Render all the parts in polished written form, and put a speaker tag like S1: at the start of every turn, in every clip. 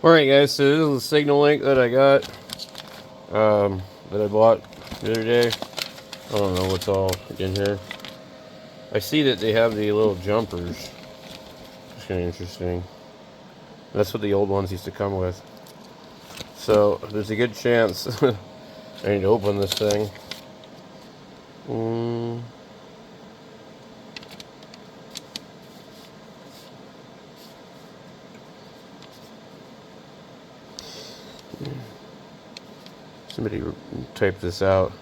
S1: Alright guys, so this is the signal link that I got, that I bought the other day. I don't know what's all in here. I see that they have the little jumpers. It's kind of interesting. That's what the old ones used to come with. So, there's a good chance I need to open this thing. Somebody type this out.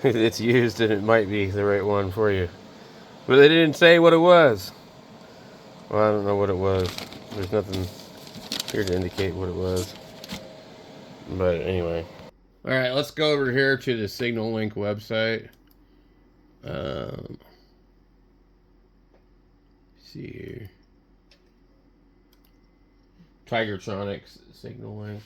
S1: It's used and it might be the right one for you. But they didn't say what it was. Well, I don't know what it was. There's nothing here to indicate what it was. But anyway. Alright, let's go over here to the signalink website. See here. Tigertronics signalink.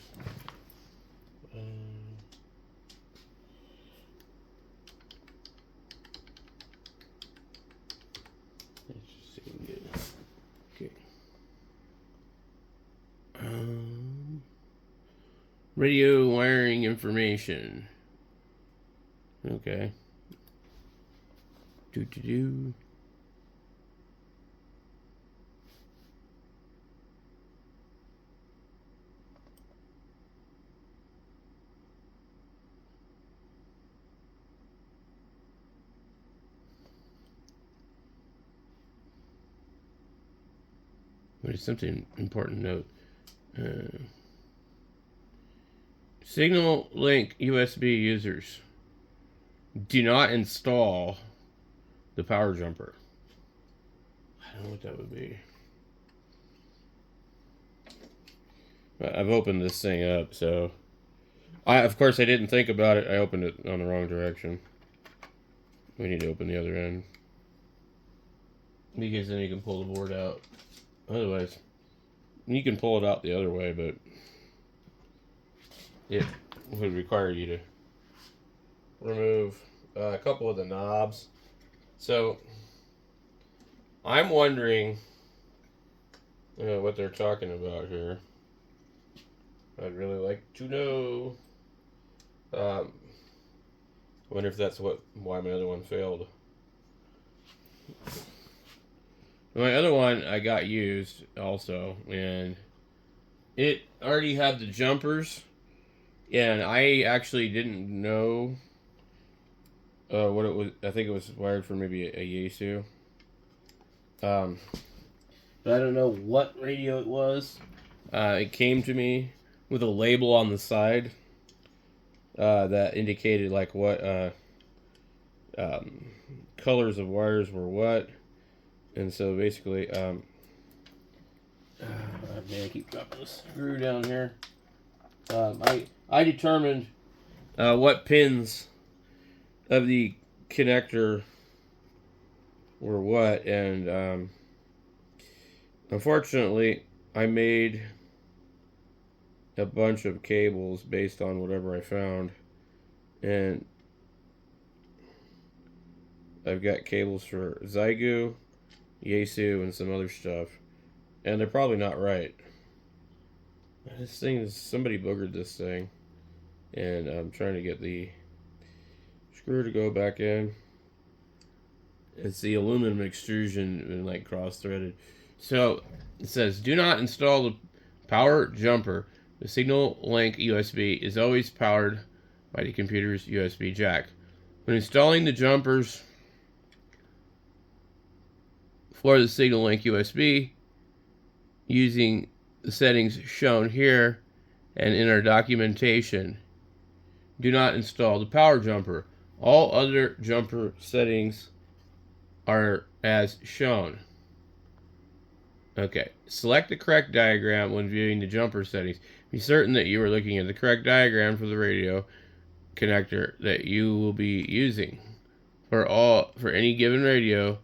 S1: Let's just see if we can get it. Okay. Radio wiring information. Okay. Do. There's something important to note. Signal link USB users. Do not install the power jumper. I don't know what that would be. I've opened this thing up, so of course I didn't think about it. I opened it on the wrong direction. We need to open the other end, because then you can pull the board out. Otherwise, you can pull it out the other way, but it would require you to remove a couple of the knobs. So I'm wondering what they're talking about here. I'd really like to know. Wonder if that's why my other one failed. My other one I got used also, and it already had the jumpers, and I actually didn't know what it was. I think it was wired for maybe a Yaesu. But I don't know what radio it was. It came to me with a label on the side that indicated like what colors of wires were what. And so basically, man, I keep dropping this screw down here. I determined what pins of the connector were what, and unfortunately, I made a bunch of cables based on whatever I found, and I've got cables for Zygu, Yaesu, and some other stuff, and they're probably not right. This thing is, somebody boogered this thing, and I'm trying to get the screw to go back in. It's the aluminum extrusion and like cross-threaded. So it says, do not install the power jumper. The signal link USB is always powered by the computer's USB jack. When installing the jumpers for the signal link USB, using the settings shown here and in our documentation, do not install the power jumper. All other jumper settings are as shown. Okay, select the correct diagram when viewing the jumper settings. Be certain that you are looking at the correct diagram for the radio connector that you will be using. For any given radio,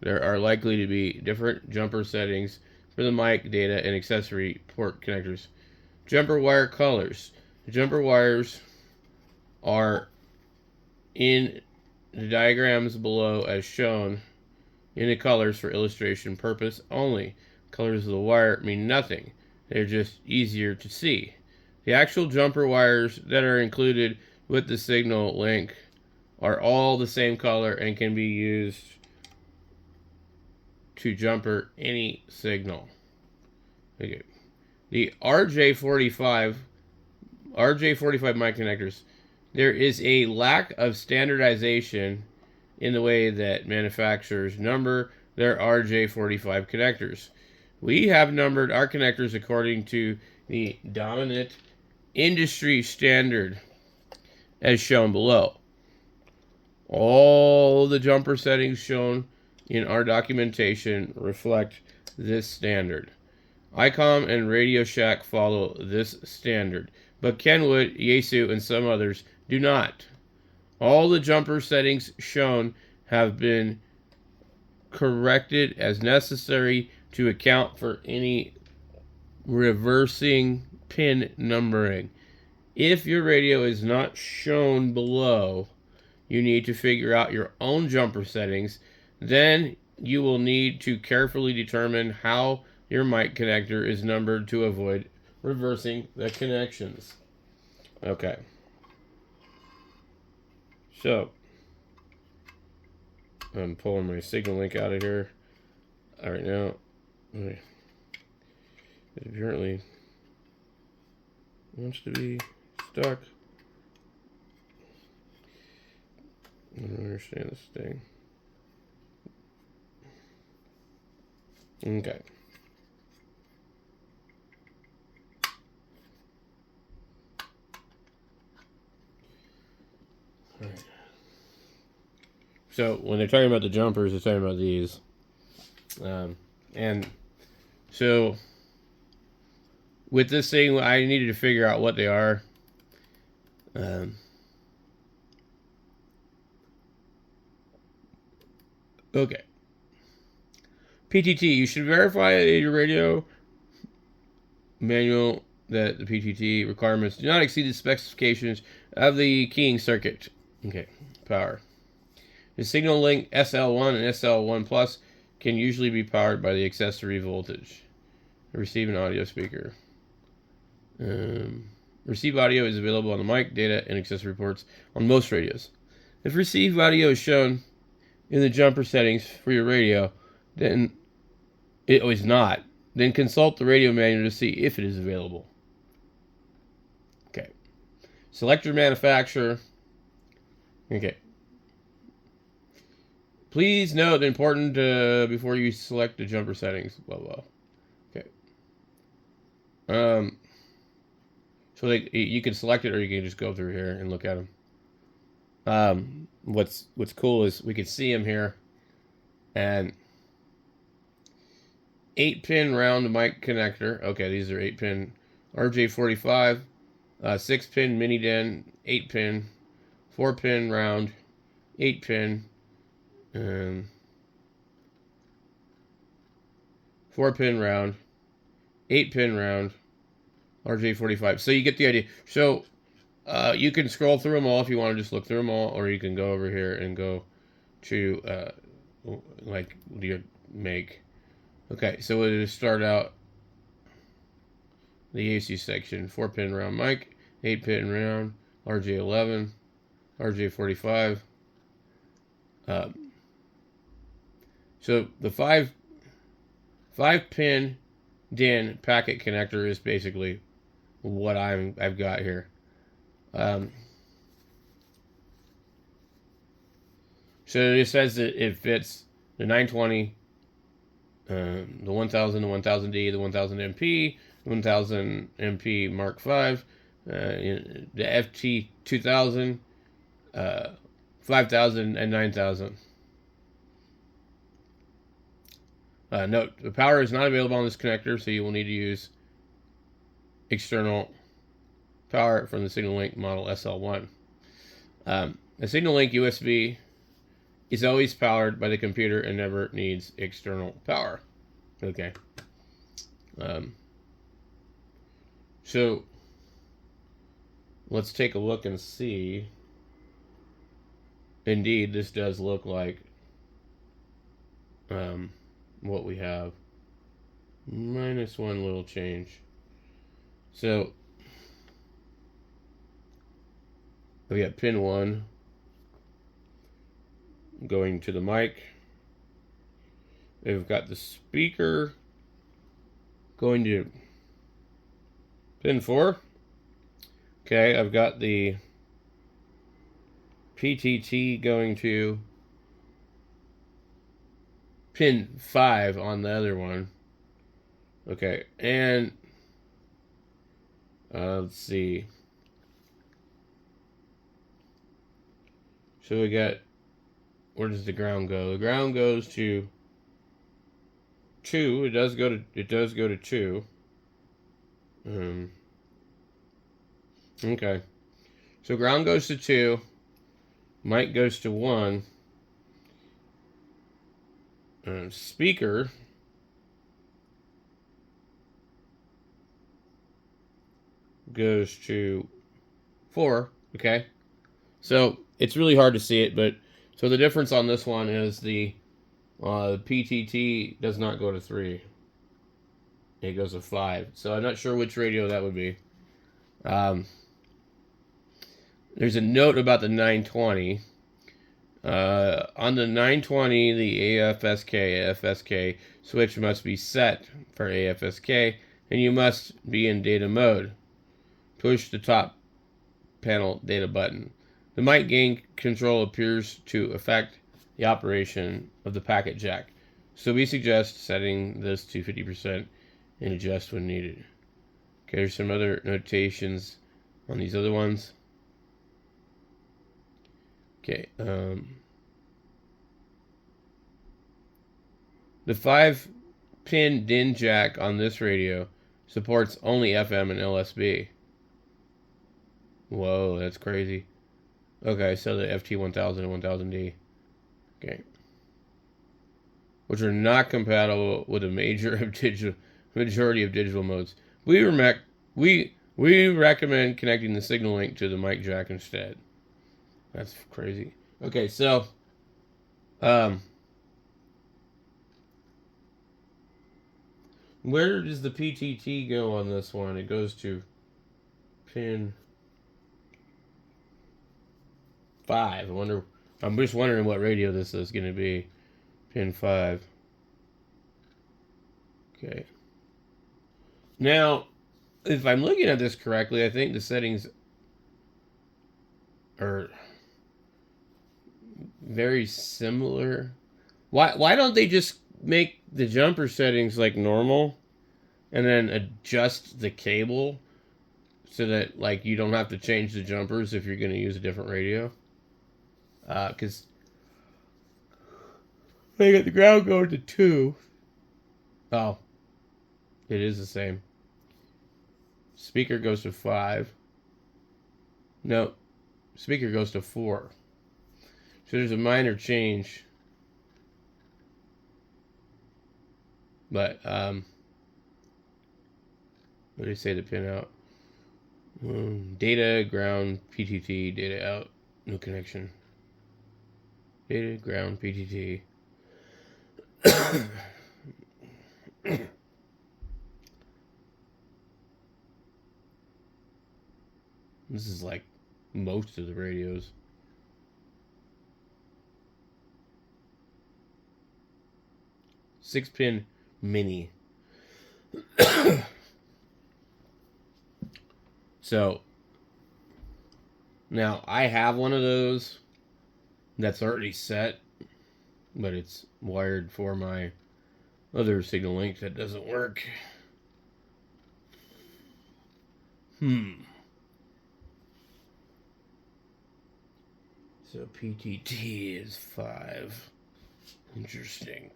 S1: there are likely to be different jumper settings for the mic, data, and accessory port connectors. Jumper wire colors. The jumper wires are in the diagrams below as shown in the colors for illustration purpose only. Colors of the wire mean nothing. They're just easier to see. The actual jumper wires that are included with the signal link are all the same color and can be used to jumper any signal. Okay. The RJ45 mic connectors. There is a lack of standardization in the way that manufacturers number their RJ45 connectors. We have numbered our connectors according to the dominant industry standard as shown below. All the jumper settings shown in our documentation reflect this standard. ICOM and Radio Shack follow this standard, but Kenwood, Yaesu, and some others do not. All the jumper settings shown have been corrected as necessary to account for any reversing pin numbering. If your radio is not shown below, you need to figure out your own jumper settings. Then you will need to carefully determine how your mic connector is numbered to avoid reversing the connections. Okay. So, I'm pulling my signal link out of here. All right, now, it apparently wants to be stuck. I don't understand this thing. Okay. All right. So when they're talking about the jumpers, they're talking about these. And so with this thing, I needed to figure out what they are. Okay. PTT, you should verify your radio manual that the PTT requirements do not exceed the specifications of the keying circuit. Okay, power. The signal link SL1 and SL1 Plus can usually be powered by the accessory voltage. Receive an audio speaker. Receive audio is available on the mic, data, and accessory ports on most radios. If receive audio is shown in the jumper settings for your radio, then it is not. Then consult the radio manual to see if it is available. Okay. Select your manufacturer. Okay. Please note important before you select the jumper settings. Blah blah. Okay. So you can select it, or you can just go through here and look at them. What's cool is we can see them here, and 8-pin round mic connector. Okay, these are 8-pin RJ45, 6-pin mini DIN, 8-pin, 4-pin round, 8-pin, 4-pin round, 8-pin round, RJ45. So you get the idea. So you can scroll through them all if you want to just look through them all, or you can go over here and go to like your make. Okay, so we'll just start out the AC section. 4-pin round mic, 8-pin round, RJ11, RJ45. So the 5-pin DIN packet connector is basically what I've got here. So it says that it fits the 920, the 1000, the 1000D, the 1000 MP, 1000 MP Mark V, the FT 2000, 5000, and 9000. Note, the power is not available on this connector, so you will need to use external power from the signalink model SL1. The signalink USB is always powered by the computer and never needs external power. Okay. So let's take a look and see. Indeed, this does look like what we have. Minus one little change. So we got pin 1 going to the mic. We've got the speaker going to pin 4. Okay, I've got the PTT going to pin 5 on the other one. Okay, and let's see. So we got, where does the ground go? The ground goes to 2. It does go to 2. Okay. So ground goes to 2. Mic goes to 1. Speaker goes to 4. Okay. So it's really hard to see it, but so the difference on this one is the PTT does not go to 3. It goes to 5. So I'm not sure which radio that would be. There's a note about the 920. On the 920, the AFSK switch must be set for AFSK, and you must be in data mode. Push the top panel data button. The mic gain control appears to affect the operation of the packet jack, so we suggest setting this to 50% and adjust when needed. Okay, there's some other notations on these other ones. Okay, the 5-pin DIN jack on this radio supports only FM and LSB. Whoa, that's crazy. Okay, so the FT1000 and 1000D. Okay. Which are not compatible with a majority of digital modes. We recommend connecting the signal link to the mic jack instead. That's crazy. Okay, so where does the PTT go on this one? It goes to pin 5. I'm just wondering what radio this is going to be. Pin 5. Okay. Now, if I'm looking at this correctly, I think the settings are very similar. Why don't they just make the jumper settings like normal and then adjust the cable so that like you don't have to change the jumpers if you're going to use a different radio? Because they got the ground going to 2. Oh, it is the same. Speaker goes to 5. No, speaker goes to 4. So there's a minor change. But, what did they say to pin out? Data, ground, PTT, data out, no connection. Data, ground, PTT. This is like most of the radios. Six-pin mini. So now I have one of those that's already set, but it's wired for my other signal link that doesn't work. So PTT is 5. Interesting.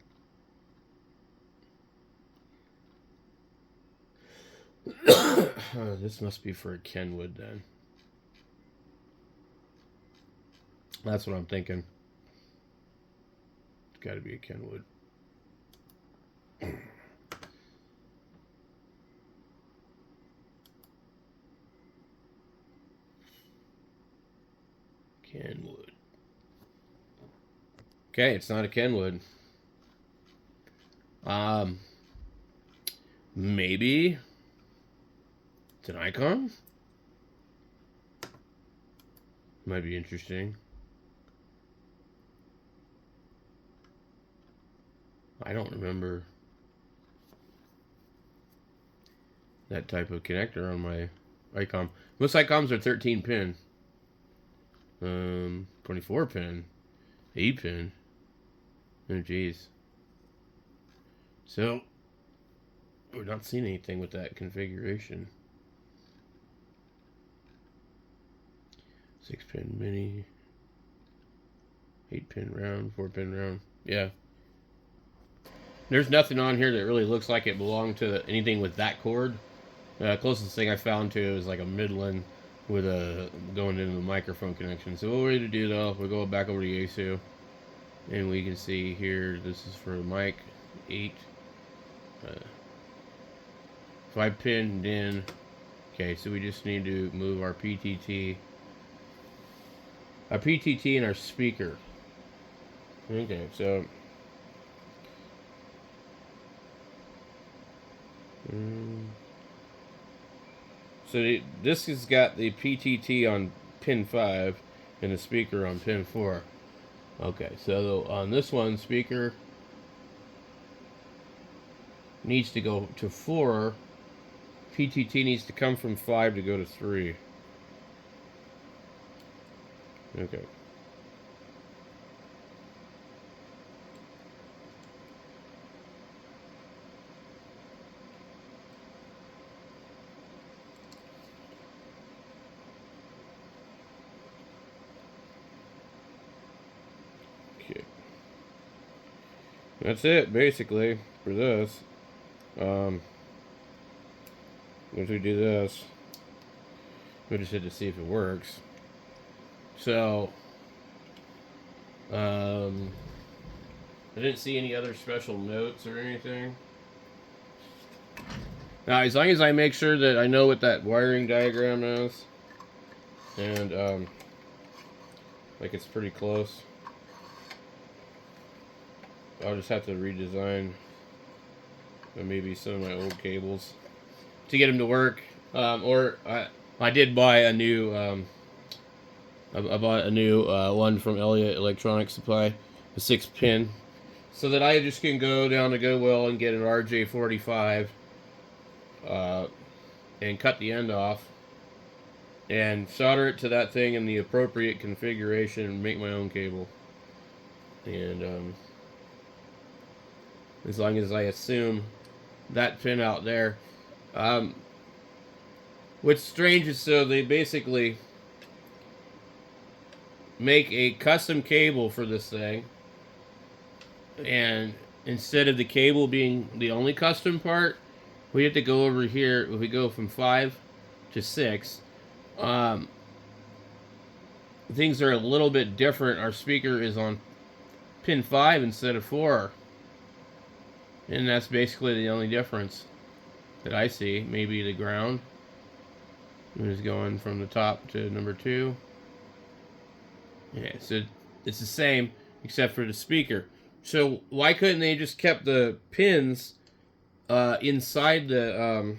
S1: This must be for a Kenwood then. That's what I'm thinking. It's got to be a Kenwood. Kenwood. Okay, it's not a Kenwood. Maybe it's an icon. Might be interesting. I don't remember that type of connector on my icon. Most icons are 13 pin. 24 pin. 8 pin. Oh geez. So we're not seeing anything with that configuration. 6 pin mini. 8 pin round. 4 pin round. Yeah. There's nothing on here that really looks like it belonged to anything with that cord. Closest thing I found to is like a Midland with a going into the microphone connection. So what we're going to do though, we'll go back over to Yaesu, and we can see here this is for mic 8, 5 pin DIN. Okay, so we just need to move our PTT and our speaker. Okay, so this has got the PTT on pin 5 and the speaker on pin 4. Okay, so on this one, speaker needs to go to 4. PTT needs to come from 5 to go to 3. Okay. Okay. That's it, basically, for this. Once we do this, we just hit to see if it works. So, I didn't see any other special notes or anything. Now, as long as I make sure that I know what that wiring diagram is, and, like it's pretty close, I'll just have to redesign maybe some of my old cables to get them to work. Or I did buy a new, I bought a new one from Elliott Electronic Supply, a 6 pin, so that I just can go down to Goodwill and get an RJ45 and cut the end off and solder it to that thing in the appropriate configuration and make my own cable. And as long as I assume that pin out there. What's strange is, so they basically make a custom cable for this thing, and instead of the cable being the only custom part, we have to go over here. We go from 5 to 6. Things are a little bit different. Our speaker is on pin 5 instead of 4, and that's basically the only difference that I see. Maybe the ground is going from the top to number 2. Yeah, so it's the same except for the speaker. So why couldn't they just kept the pins inside the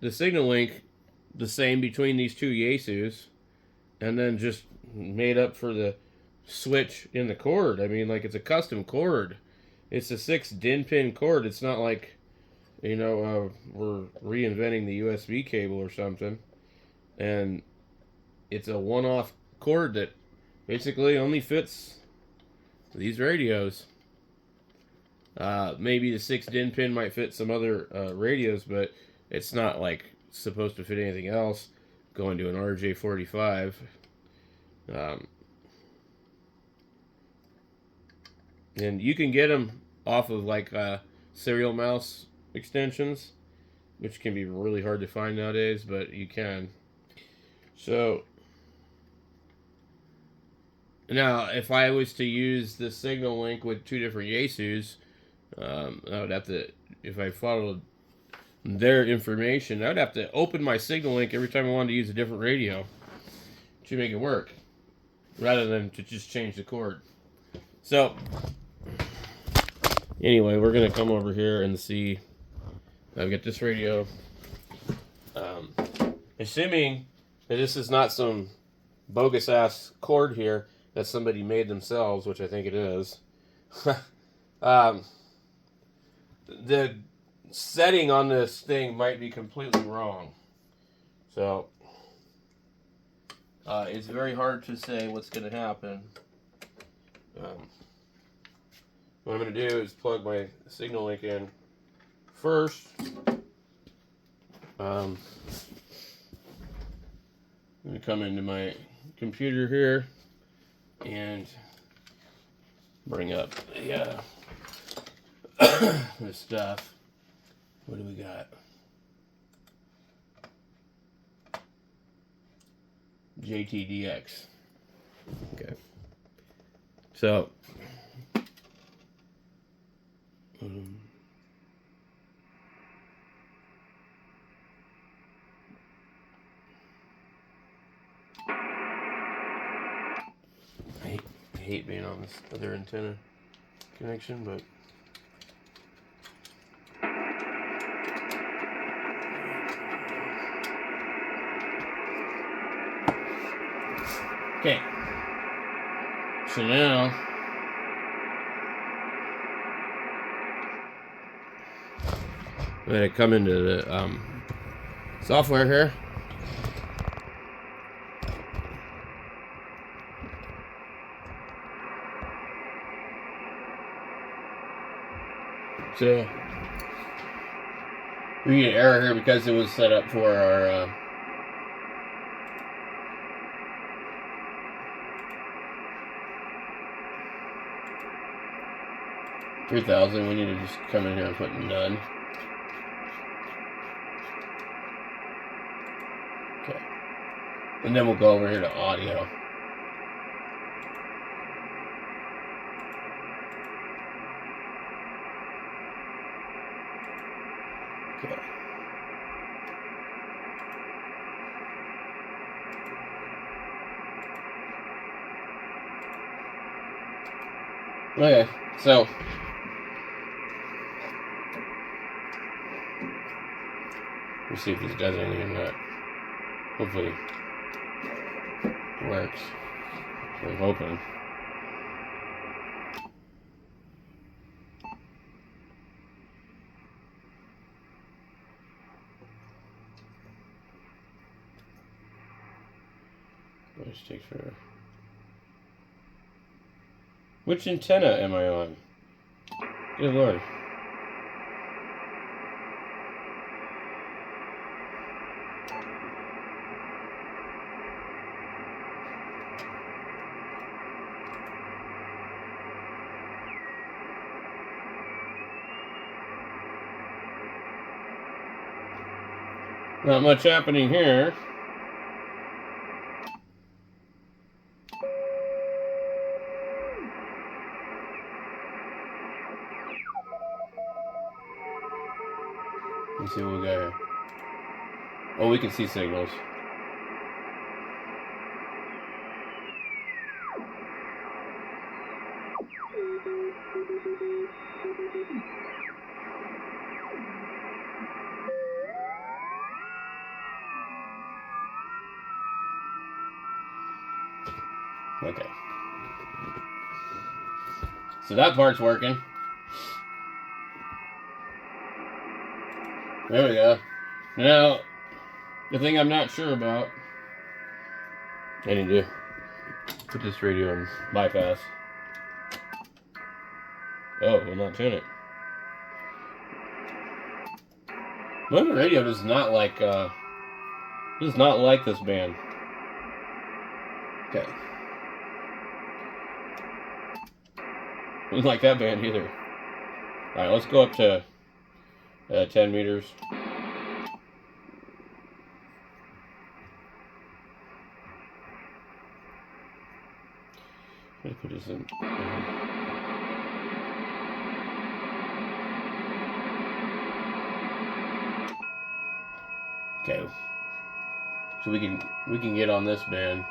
S1: signal link the same between these two Yaesus, and then just made up for the switch in the cord? I mean, like, it's a custom cord. It's a 6 DIN pin cord. It's not like, you know, we're reinventing the USB cable or something. And it's a one-off cord that basically only fits these radios. Maybe the 6 DIN pin might fit some other radios, but it's not like supposed to fit anything else going to an RJ45. And you can get them off of like serial mouse extensions, which can be really hard to find nowadays, but you can. So now, if I was to use the signal link with two different Yaesus, I would have to, if I followed their information, I would have to open my signal link every time I wanted to use a different radio to make it work, rather than to just change the cord. So, anyway, we're going to come over here and see. I've got this radio. Assuming that this is not some bogus ass cord here that somebody made themselves, which I think it is. The setting on this thing might be completely wrong. So, it's very hard to say what's going to happen. What I'm going to do is plug my signal link in first. I'm going to come into my computer here and bring up the this stuff. What do we got? JTDX. Okay. So, I hate being on this other antenna connection, but okay. So now I'm going to come into the software here. So we get an error here because it was set up for our 3000. We need to just come in here and put none. Okay. And then we'll go over here to audio. Okay. Okay, so let's see if this does anything or not. Hopefully it works. I'm hoping. It just takes forever. Which antenna am I on? Good Lord. Not much happening here. Let's see what we got here. Oh, we can see signals. Okay. So that part's working. There we go. Now, the thing I'm not sure about, I need to put this radio on bypass. Oh, will not tune it. My radio does not like this band. Okay. Doesn't like that band either. Alright, let's go up to 10 meters. Let me put this in. Okay. So we can get on this band.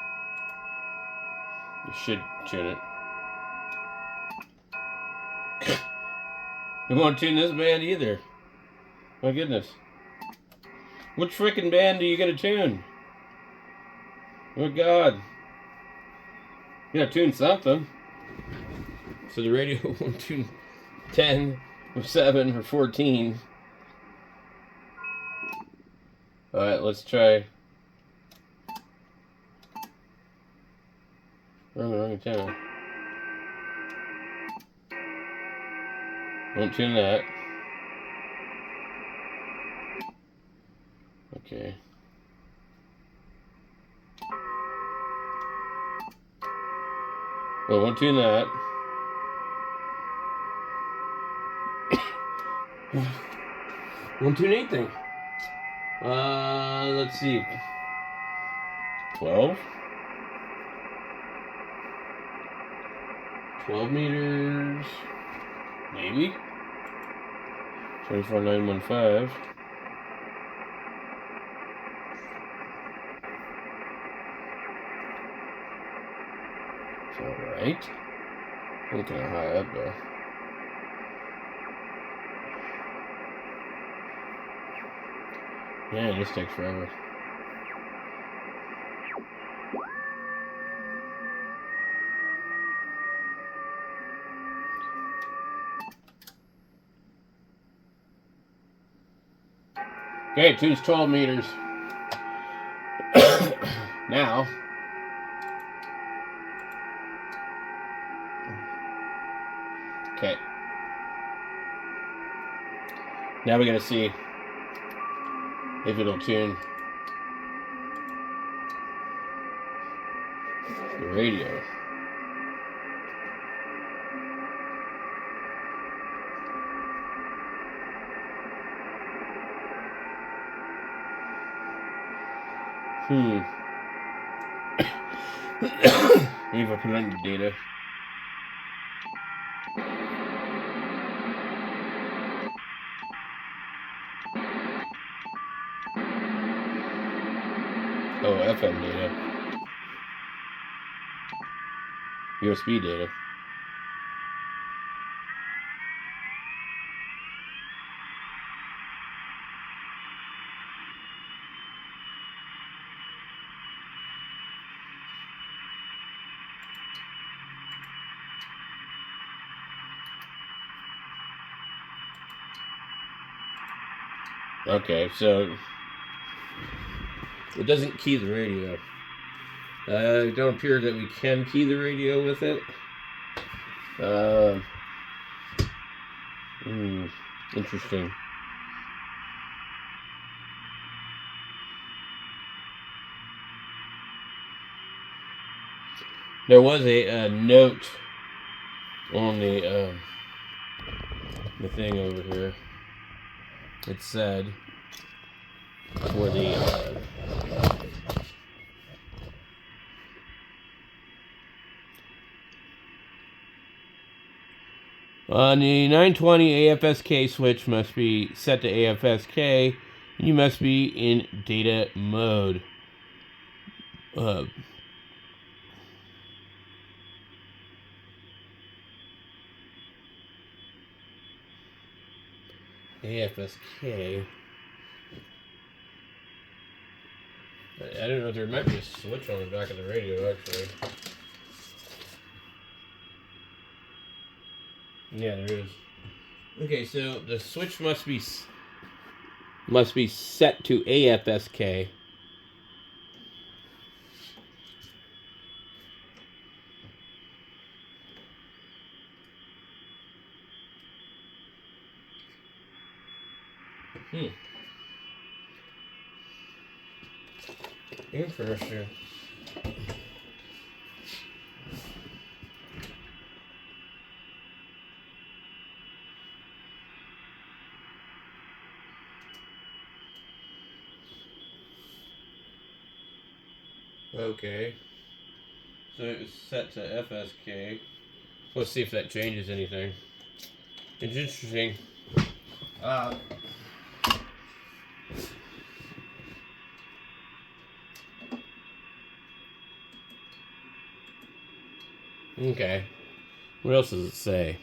S1: You should tune it. We won't tune this band either. My goodness. Which frickin' band are you gonna tune? Oh God. You gotta tune something. So the radio won't tune 10 or 7 or 14. Alright, let's try. Wrong antenna. Won't tune that. Okay. Well, won't tune that. Won't tune anything. Let's see. 12? 12 meters. Maybe. 24915. It's alright. I'm kind of high up though. Yeah, this takes forever. Okay, it tunes 12 meters. Now. Okay. Now we're going to see if it'll tune the radio. Maybe if I put it on the data. Oh, FM data. USB data. Okay, so it doesn't key the radio. It don't appear that we can key the radio with it. Interesting. There was a note on the thing over here. It said for the on the 920 AFSK switch must be set to AFSK. You must be in data mode. AFSK. I don't know. There might be a switch on the back of the radio, actually. Yeah, there is. Okay, so the switch must be set to AFSK. Interesting. Okay. It's set to FSK. Let's see if that changes anything. It's interesting. Okay. What else does it say?